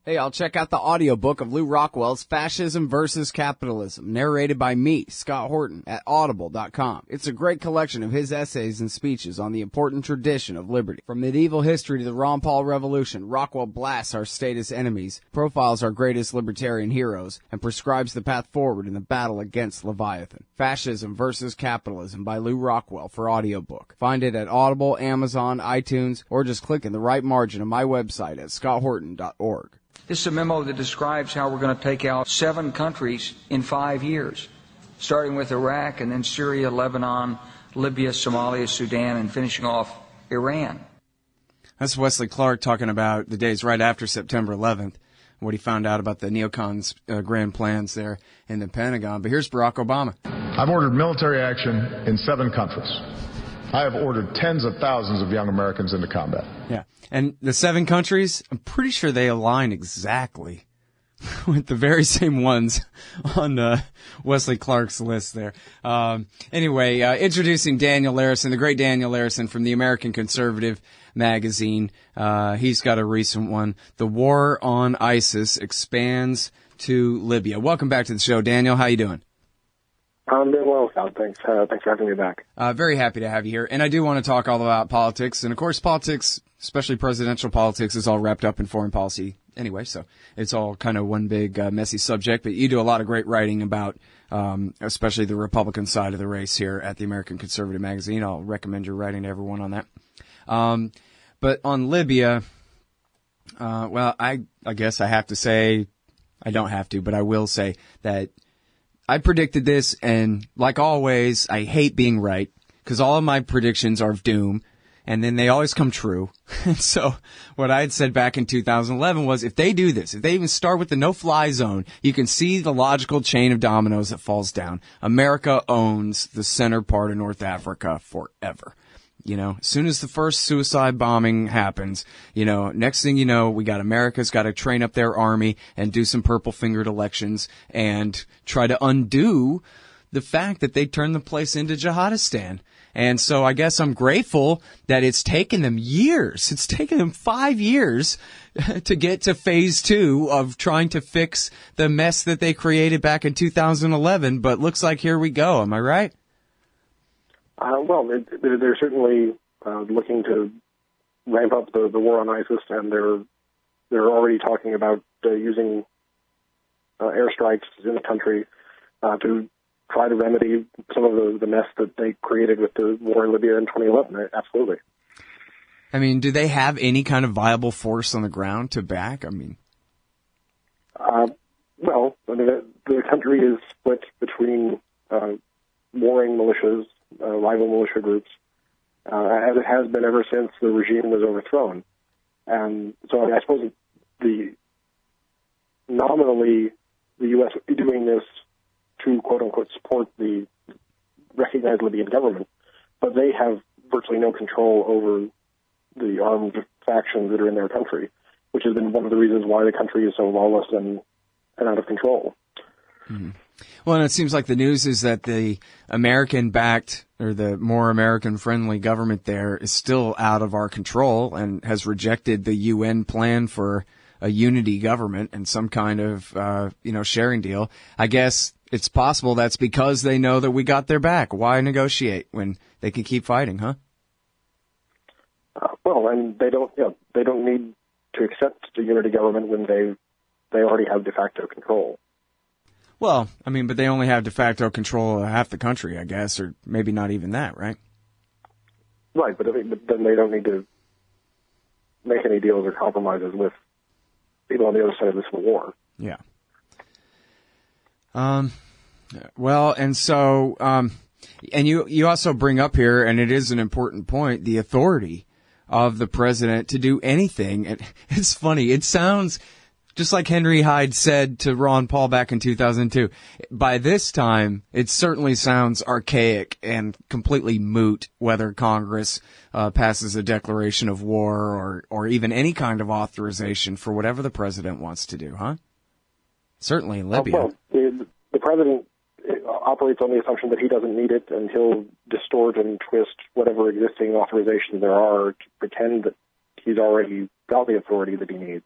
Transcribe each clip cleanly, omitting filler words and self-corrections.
Hey, I'll check out the audiobook of Lew Rockwell's Fascism versus Capitalism, narrated by me, Scott Horton, at audible.com. It's a great collection of his essays and speeches on the important tradition of liberty. From medieval history to the Ron Paul Revolution, Rockwell blasts our statist enemies, profiles our greatest libertarian heroes, and prescribes the path forward in the battle against Leviathan. Fascism versus Capitalism by Lew Rockwell for audiobook. Find it at Audible, Amazon, iTunes, or just click in the right margin of my website at scotthorton.org. This is a memo that describes how we're going to take out 7 countries in 5 years, starting with Iraq and then Syria, Lebanon, Libya, Somalia, Sudan, and finishing off Iran. That's Wesley Clark talking about the days right after September 11th, what he found out about the neocons' grand plans there in the Pentagon. But here's Barack Obama. I've ordered military action in 7 countries. I have ordered tens of thousands of young Americans into combat. Yeah. And the 7 countries, I'm pretty sure they align exactly with the very same ones on Wesley Clark's list there. Anyway, introducing Daniel Larison, the great Daniel Larison from the American Conservative magazine. He's got a recent one. The War on ISIS expands to Libya. Welcome back to the show, Daniel. How you doing? I'm doing well, Scott. Thanks for having me back. Very happy to have you here. And I do want to talk all about politics. And, of course, politics, especially presidential politics, is all wrapped up in foreign policy anyway. So it's all kind of one big messy subject. But you do a lot of great writing about especially the Republican side of the race here at the American Conservative magazine. I'll recommend your writing to everyone on that. But on Libya, well, I guess I have to say, I don't have to, but I will say that I predicted this, and like always, I hate being right, because all of my predictions are of doom, and then they always come true. So what I had said back in 2011 was, if they do this, if they even start with the no-fly zone, you can see the logical chain of dominoes that falls down. America owns the center part of North Africa forever. You know, as soon as the first suicide bombing happens, you know, next thing you know, we got America's got to train up their army and do some purple-fingered elections and try to undo the fact that they turned the place into jihadistan. And so I guess I'm grateful that it's taken them years. It's taken them 5 years to get to phase 2 of trying to fix the mess that they created back in 2011. But looks like here we go. Am I right? Well, they're certainly looking to ramp up the war on ISIS, and they're already talking about using airstrikes in the country to try to remedy some of the mess that they created with the war in Libya in 2011. Absolutely. I mean, do they have any kind of viable force on the ground to back? I mean, well, I mean, the country is split between warring militias, rival militia groups, as it has been ever since the regime was overthrown. And so I suppose nominally the U.S. would be doing this to, quote-unquote, support the recognized Libyan government, but they have virtually no control over the armed factions that are in their country, which has been one of the reasons why the country is so lawless and out of control. Mm-hmm. Well, and it seems like the news is that the American-backed or the more American-friendly government there is still out of our control and has rejected the UN plan for a unity government and some kind of, sharing deal. I guess it's possible that's because they know that we got their back. Why negotiate when they can keep fighting, huh? Well, and they don't need to accept the unity government when they already have de facto control. Well, I mean, but they only have de facto control of half the country, I guess, or maybe not even that, right? Right, but then they don't need to make any deals or compromises with people on the other side of this war. Yeah. Well, and so, and you also bring up here, and it is an important point, the authority of the president to do anything. And it's funny. It sounds just like Henry Hyde said to Ron Paul back in 2002. By this time, it certainly sounds archaic and completely moot whether Congress passes a declaration of war or even any kind of authorization for whatever the president wants to do, huh? Certainly in Libya. Well, the president operates on the assumption that he doesn't need it, and he'll distort and twist whatever existing authorizations there are to pretend that he's already got the authority that he needs.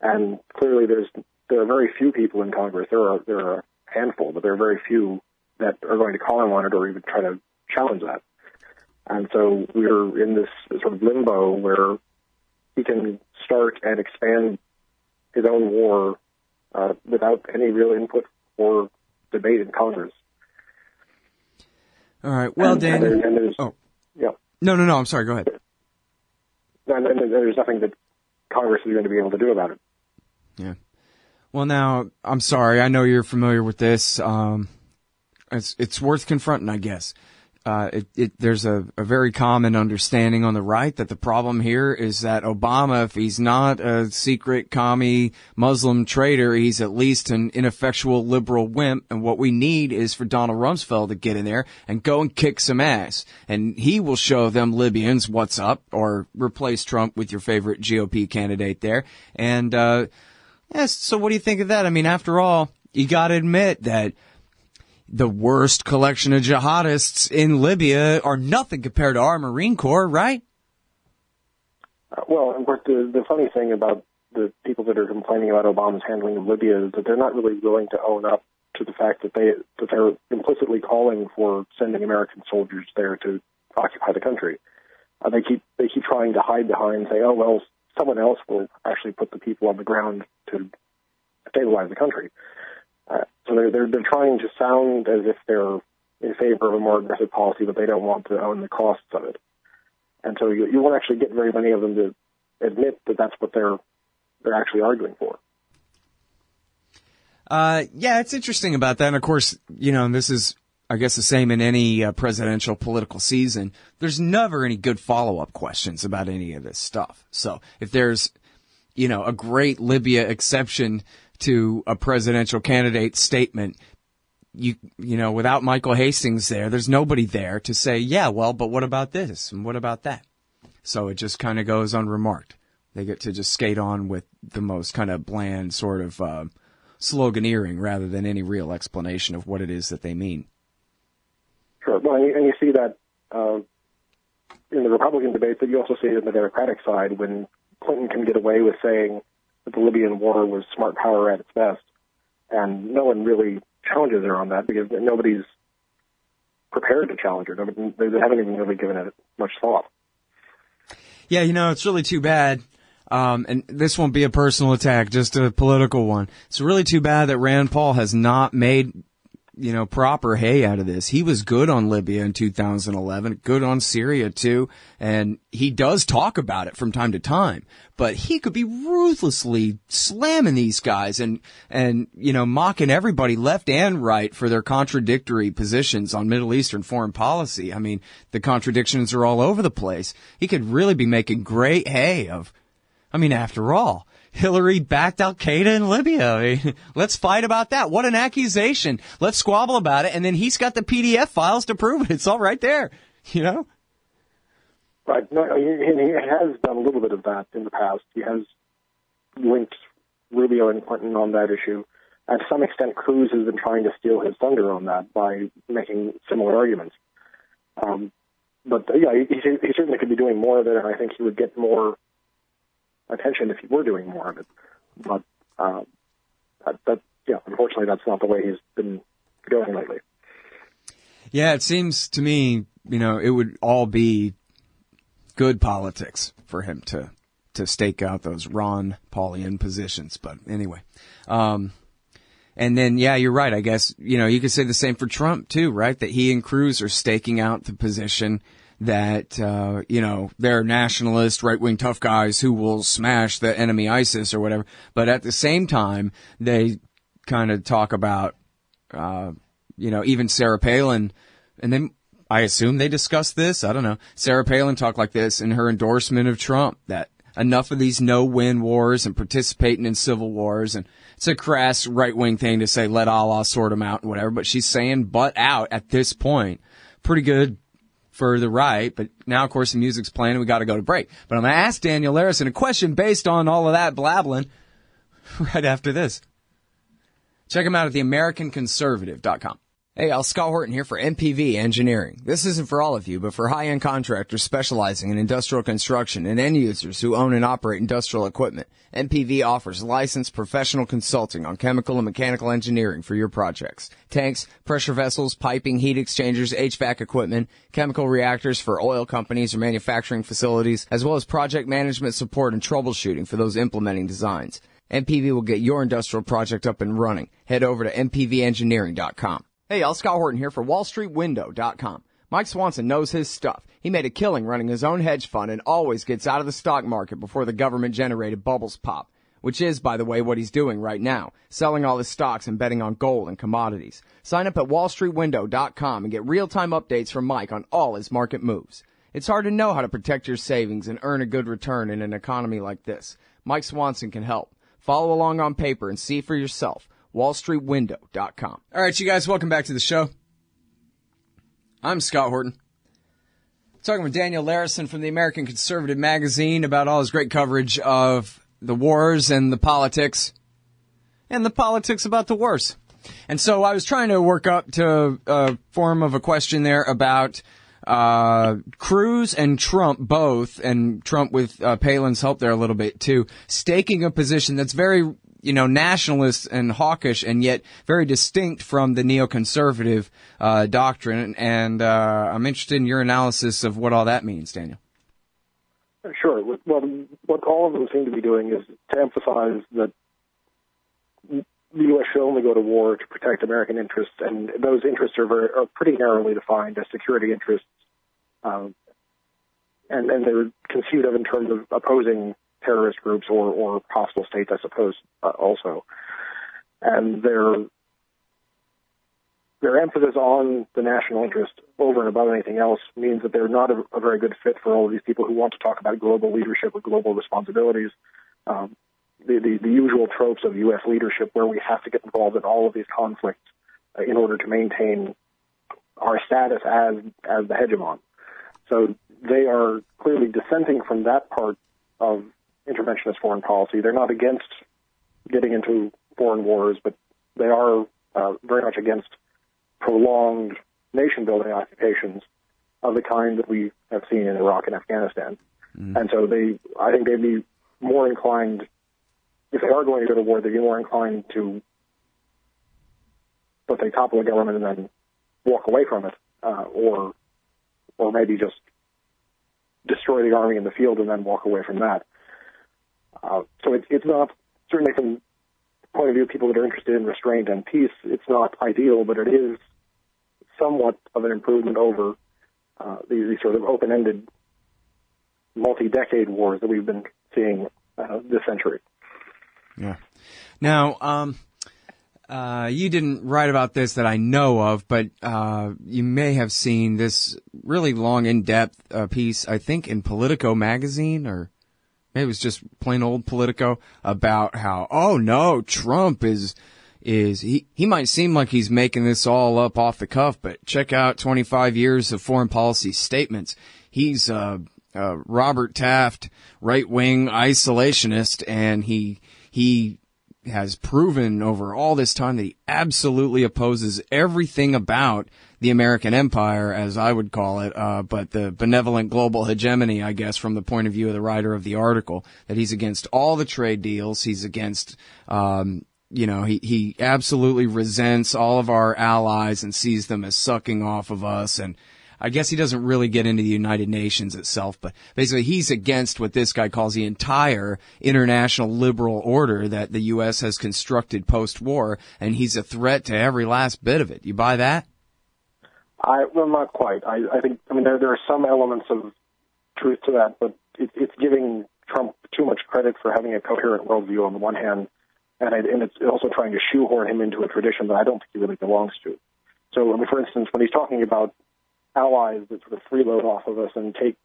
And clearly there are very few people in Congress. There are a handful, but there are very few that are going to call him on it or even try to challenge that. And so we're in this sort of limbo where he can start and expand his own war without any real input or debate in Congress. All right. Well, Dan. Yeah. No. I'm sorry. Go ahead. And there's nothing that Congress is going to be able to do about it. Yeah. Well, now, I'm sorry. I know you're familiar with this. It's worth confronting, I guess. There's a very common understanding on the right that the problem here is that Obama, if he's not a secret commie Muslim traitor, he's at least an ineffectual liberal wimp. And what we need is for Donald Rumsfeld to get in there and go and kick some ass. And he will show them Libyans what's up, or replace Trump with your favorite GOP candidate there. And, yes, so what do you think of that? I mean, after all, you got to admit that the worst collection of jihadists in Libya are nothing compared to our Marine Corps, right? Well, of course, the funny thing about the people that are complaining about Obama's handling of Libya is that they're not really willing to own up to the fact that they're implicitly calling for sending American soldiers there to occupy the country. They keep trying to hide behind, say, oh well, someone else will actually put the people on the ground to stabilize the country. So they're trying to sound as if they're in favor of a more aggressive policy, but they don't want to own the costs of it. And so you won't actually get very many of them to admit that that's what they're actually arguing for. Yeah, it's interesting about that. And of course, this is, I guess, the same in any presidential political season. There's never any good follow-up questions about any of this stuff. So if there's, a great Libya exception to a presidential candidate's statement, without Michael Hastings there's nobody there to say, yeah, well, but what about this and what about that? So it just kind of goes unremarked. They get to just skate on with the most kind of bland sort of sloganeering rather than any real explanation of what it is that they mean. Sure. Well, and you see that in the Republican debate, but you also see it in the Democratic side when Clinton can get away with saying that the Libyan war was smart power at its best. And no one really challenges her on that because nobody's prepared to challenge her. They haven't even really given it much thought. Yeah, it's really too bad. And this won't be a personal attack, just a political one. It's really too bad that Rand Paul has not made, proper hay out of this. He was good on Libya in 2011, good on Syria too, and he does talk about it from time to time. But he could be ruthlessly slamming these guys and mocking everybody left and right for their contradictory positions on Middle Eastern foreign policy. I mean, the contradictions are all over the place. He could really be making great hay after all, Hillary backed al-Qaeda in Libya. Let's fight about that. What an accusation. Let's squabble about it. And then he's got the PDF files to prove it. It's all right there, Right. No, he has done a little bit of that in the past. He has linked Rubio and Clinton on that issue. And to some extent, Cruz has been trying to steal his thunder on that by making similar arguments. But he certainly could be doing more of it, and I think he would get more attention if he were doing more of it. But unfortunately, that's not the way he's been going lately. Yeah, it seems to me, it would all be good politics for him to stake out those Ron Paulian positions. But anyway, and then, yeah, you're right. I guess, you could say the same for Trump too, right? That he and Cruz are staking out the position that, they're nationalist, right-wing tough guys who will smash the enemy ISIS or whatever. But at the same time, they kind of talk about, even Sarah Palin, and then I assume they discussed this. I don't know. Sarah Palin talked like this in her endorsement of Trump, that enough of these no-win wars and participating in civil wars. And it's a crass right-wing thing to say, let Allah sort them out and whatever. But she's saying butt out at this point. Pretty good for the right, but now, of course, the music's playing and we got to go to break. But I'm going to ask Daniel Larison a question based on all of that blabbling right after this. Check him out at theamericanconservative.com. Hey, Scott Horton here for MPV Engineering. This isn't for all of you, but for high-end contractors specializing in industrial construction and end users who own and operate industrial equipment. MPV offers licensed professional consulting on chemical and mechanical engineering for your projects. Tanks, pressure vessels, piping, heat exchangers, HVAC equipment, chemical reactors for oil companies or manufacturing facilities, as well as project management support and troubleshooting for those implementing designs. MPV will get your industrial project up and running. Head over to mpvengineering.com. Hey, Scott Horton here for WallStreetWindow.com. Mike Swanson knows his stuff. He made a killing running his own hedge fund and always gets out of the stock market before the government-generated bubbles pop, which is, by the way, what he's doing right now, selling all his stocks and betting on gold and commodities. Sign up at WallStreetWindow.com and get real-time updates from Mike on all his market moves. It's hard to know how to protect your savings and earn a good return in an economy like this. Mike Swanson can help. Follow along on paper and see for yourself. WallStreetWindow.com. All right, you guys, welcome back to the show. I'm Scott Horton. Talking with Daniel Larison from the American Conservative Magazine about all his great coverage of the wars and the politics about the wars. And so I was trying to work up to a form of a question there about Cruz and Trump both, and Trump with Palin's help there a little bit too, staking a position that's very nationalist and hawkish, and yet very distinct from the neoconservative doctrine. And I'm interested in your analysis of what all that means, Daniel. Sure. Well, what all of them seem to be doing is to emphasize that the U.S. should only go to war to protect American interests, and those interests are pretty narrowly defined as security interests, and they're conceived of in terms of opposing terrorist groups or hostile states, I suppose, also. And their emphasis on the national interest over and above anything else means that they're not a very good fit for all of these people who want to talk about global leadership or global responsibilities. The usual tropes of U.S. leadership, where we have to get involved in all of these conflicts in order to maintain our status as the hegemon. So they are clearly dissenting from that part of interventionist foreign policy. They're not against getting into foreign wars, but they are very much against prolonged nation-building occupations of the kind that we have seen in Iraq and Afghanistan. And so I think they'd be more inclined, if they are going to go to war, they'd be more inclined to, let's say, topple a government and then walk away from it, or maybe just destroy the army in the field and then walk away from that. So it's not, certainly from the point of view of people that are interested in restraint and peace, it's not ideal, but it is somewhat of an improvement over these sort of open-ended, multi-decade wars that we've been seeing this century. Yeah. Now, you didn't write about this that I know of, but you may have seen this really long, in-depth piece, I think, in Politico magazine, or maybe it was just plain old Politico, about how, oh no, Trump he might seem like he's making this all up off the cuff, but check out 25 years of foreign policy statements. He's Robert Taft, right-wing isolationist, and he has proven over all this time that he absolutely opposes everything about the American empire, as I would call it, but the benevolent global hegemony, I guess, from the point of view of the writer of the article, that he's against all the trade deals. He's against, he absolutely resents all of our allies and sees them as sucking off of us. And I guess he doesn't really get into the United Nations itself, but basically he's against what this guy calls the entire international liberal order that the U.S. has constructed post-war, and he's a threat to every last bit of it. You buy that? Well, not quite. I think there are some elements of truth to that, but it's giving Trump too much credit for having a coherent worldview on the one hand, and it's also trying to shoehorn him into a tradition that I don't think he really belongs to. So, for instance, when he's talking about allies that sort of freeload off of us and take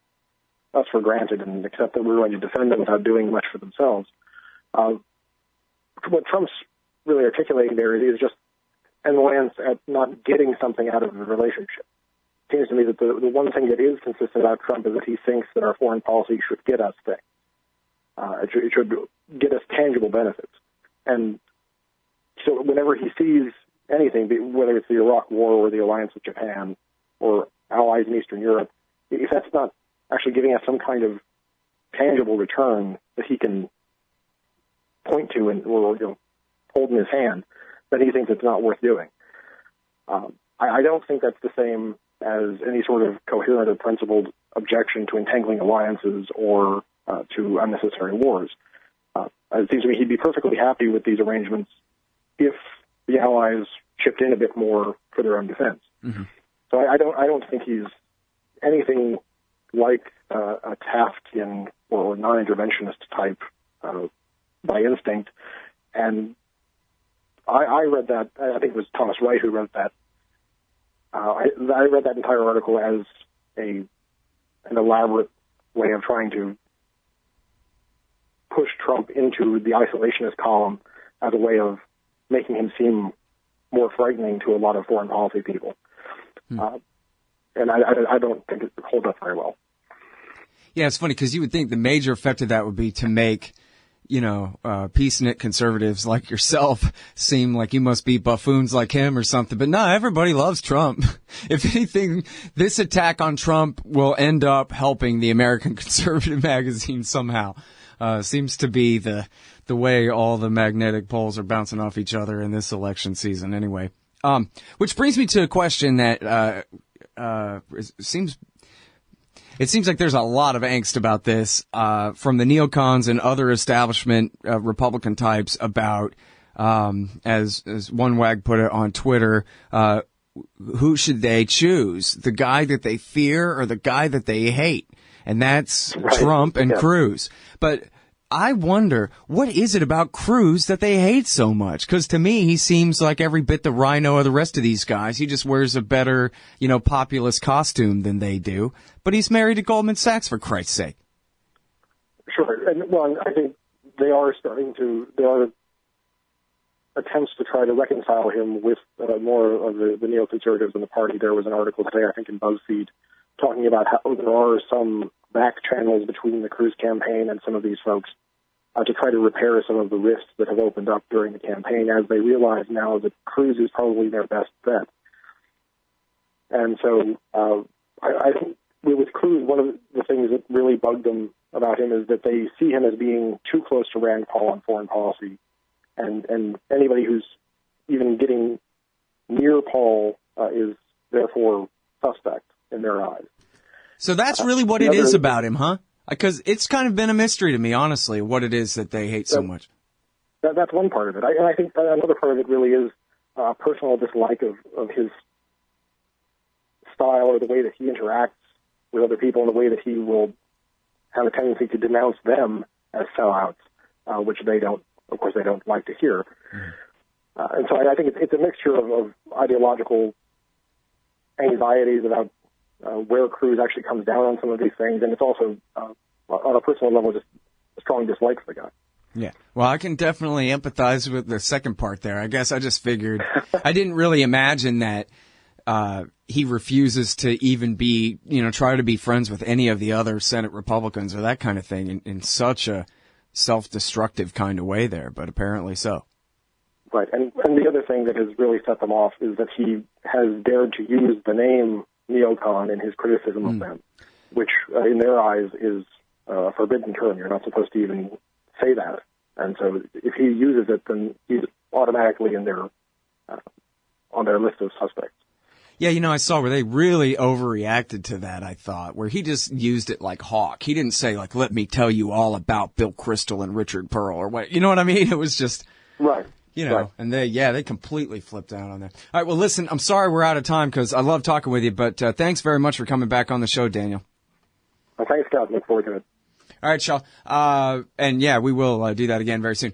us for granted and accept that we're going to defend them without doing much for themselves, what Trump's really articulating there is just an annoyance at not getting something out of the relationship. It seems to me that the one thing that is consistent about Trump is that he thinks that our foreign policy should get us things. It should get us tangible benefits. And so whenever he sees anything, whether it's the Iraq War or the alliance with Japan or allies in Eastern Europe, if that's not actually giving us some kind of tangible return that he can point to and or hold in his hand, then he thinks it's not worth doing. I don't think that's the same as any sort of coherent or principled objection to entangling alliances or to unnecessary wars. It seems to me he'd be perfectly happy with these arrangements if the allies chipped in a bit more for their own defense. Mm-hmm. So I don't think he's anything like a Taftian or non-interventionist type by instinct. And I read that, I think it was Thomas Wright who wrote that. I read that entire article as an elaborate way of trying to push Trump into the isolationist column as a way of making him seem more frightening to a lot of foreign policy people. And I don't think it holds up very well. Yeah, it's funny because you would think the major effect of that would be to make, peace-knit conservatives like yourself seem like you must be buffoons like him or something. But no, everybody loves Trump. If anything, this attack on Trump will end up helping the American Conservative magazine somehow. Seems to be the way all the magnetic poles are bouncing off each other in this election season anyway. Which brings me to a question that it seems like there's a lot of angst about this from the neocons and other establishment Republican types about, as one wag put it on Twitter, who should they choose? The guy that they fear or the guy that they hate? And that's right. Trump and Cruz. But I wonder, what is it about Cruz that they hate so much? Because to me, he seems like every bit the rhino of the rest of these guys. He just wears a better, populist costume than they do. But he's married to Goldman Sachs, for Christ's sake. Sure. And, I think there are attempts to try to reconcile him with more of the neoconservatives in the party. There was an article today, I think, in BuzzFeed, talking about how there are some back channels between the Cruz campaign and some of these folks to try to repair some of the rifts that have opened up during the campaign as they realize now that Cruz is probably their best bet. And so I think with Cruz, one of the things that really bugged them about him is that they see him as being too close to Rand Paul on foreign policy. And anybody who's even getting near Paul is therefore suspect in their eyes. So that's really what it is about him, huh? Because it's kind of been a mystery to me, honestly, what it is that they hate so much. That's one part of it. I think another part of it really is a personal dislike of his style or the way that he interacts with other people and the way that he will have a tendency to denounce them as sellouts, which they don't like to hear. And so I think it's a mixture of ideological anxieties about where Cruz actually comes down on some of these things, and it's also, on a personal level, just a strong dislike for the guy. Yeah. Well, I can definitely empathize with the second part there. I guess I just figured, I didn't really imagine that he refuses to even be, try to be friends with any of the other Senate Republicans or that kind of thing in such a self-destructive kind of way there, but apparently so. Right. And the other thing that has really set them off is that he has dared to use the name neocon in his criticism of them, which in their eyes is a forbidden term. You're not supposed to even say that. And so if he uses it, then he's automatically in their on their list of suspects. Yeah, I saw where they really overreacted to that, I thought, where he just used it like Hawk. He didn't say, like, let me tell you all about Bill Kristol and Richard Pearl or what. You know what I mean? It was just... Right. Right. And they completely flipped out on that. All right, well, listen, I'm sorry we're out of time because I love talking with you, but thanks very much for coming back on the show, Daniel. Well, thanks, Scott. Look forward to it. All right, Shaw. And yeah, we will do that again very soon.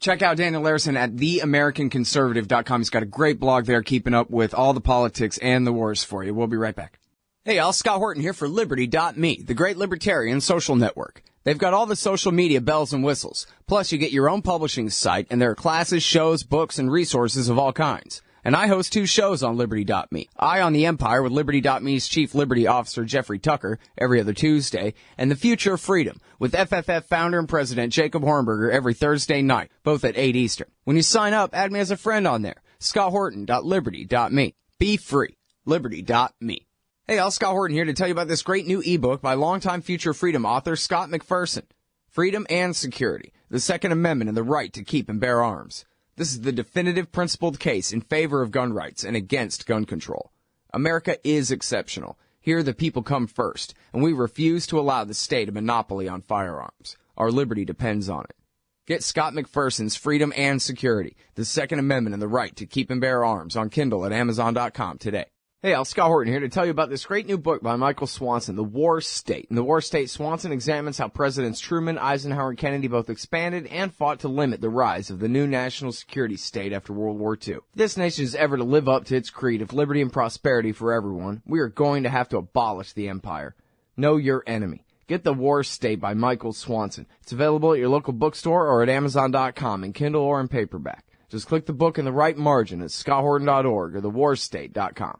Check out Daniel Larison at theamericanconservative.com. He's got a great blog there keeping up with all the politics and the wars for you. We'll be right back. Hey, y'all, Scott Horton here for Liberty.me, the great libertarian social network. They've got all the social media bells and whistles. Plus, you get your own publishing site, and there are classes, shows, books, and resources of all kinds. And I host 2 shows on Liberty.me. Eye on the Empire with Liberty.me's Chief Liberty Officer Jeffrey Tucker every other Tuesday, and The Future of Freedom with FFF founder and president Jacob Hornberger every Thursday night, both at 8 Eastern. When you sign up, add me as a friend on there. scotthorton.liberty.me. Be free. Liberty.me. Hey, all, Scott Horton here to tell you about this great new ebook by longtime Future Freedom author Scott McPherson. Freedom and Security, the Second Amendment and the Right to Keep and Bear Arms. This is the definitive principled case in favor of gun rights and against gun control. America is exceptional. Here the people come first, and we refuse to allow the state a monopoly on firearms. Our liberty depends on it. Get Scott McPherson's Freedom and Security, the Second Amendment and the Right to Keep and Bear Arms on Kindle at Amazon.com today. Hey, Al, Scott Horton here to tell you about this great new book by Michael Swanson, The War State. In The War State, Swanson examines how Presidents Truman, Eisenhower, and Kennedy both expanded and fought to limit the rise of the new national security state after World War II. If this nation is ever to live up to its creed of liberty and prosperity for everyone, we are going to have to abolish the empire. Know your enemy. Get The War State by Michael Swanson. It's available at your local bookstore or at Amazon.com in Kindle or in paperback. Just click the book in the right margin at scotthorton.org or thewarstate.com.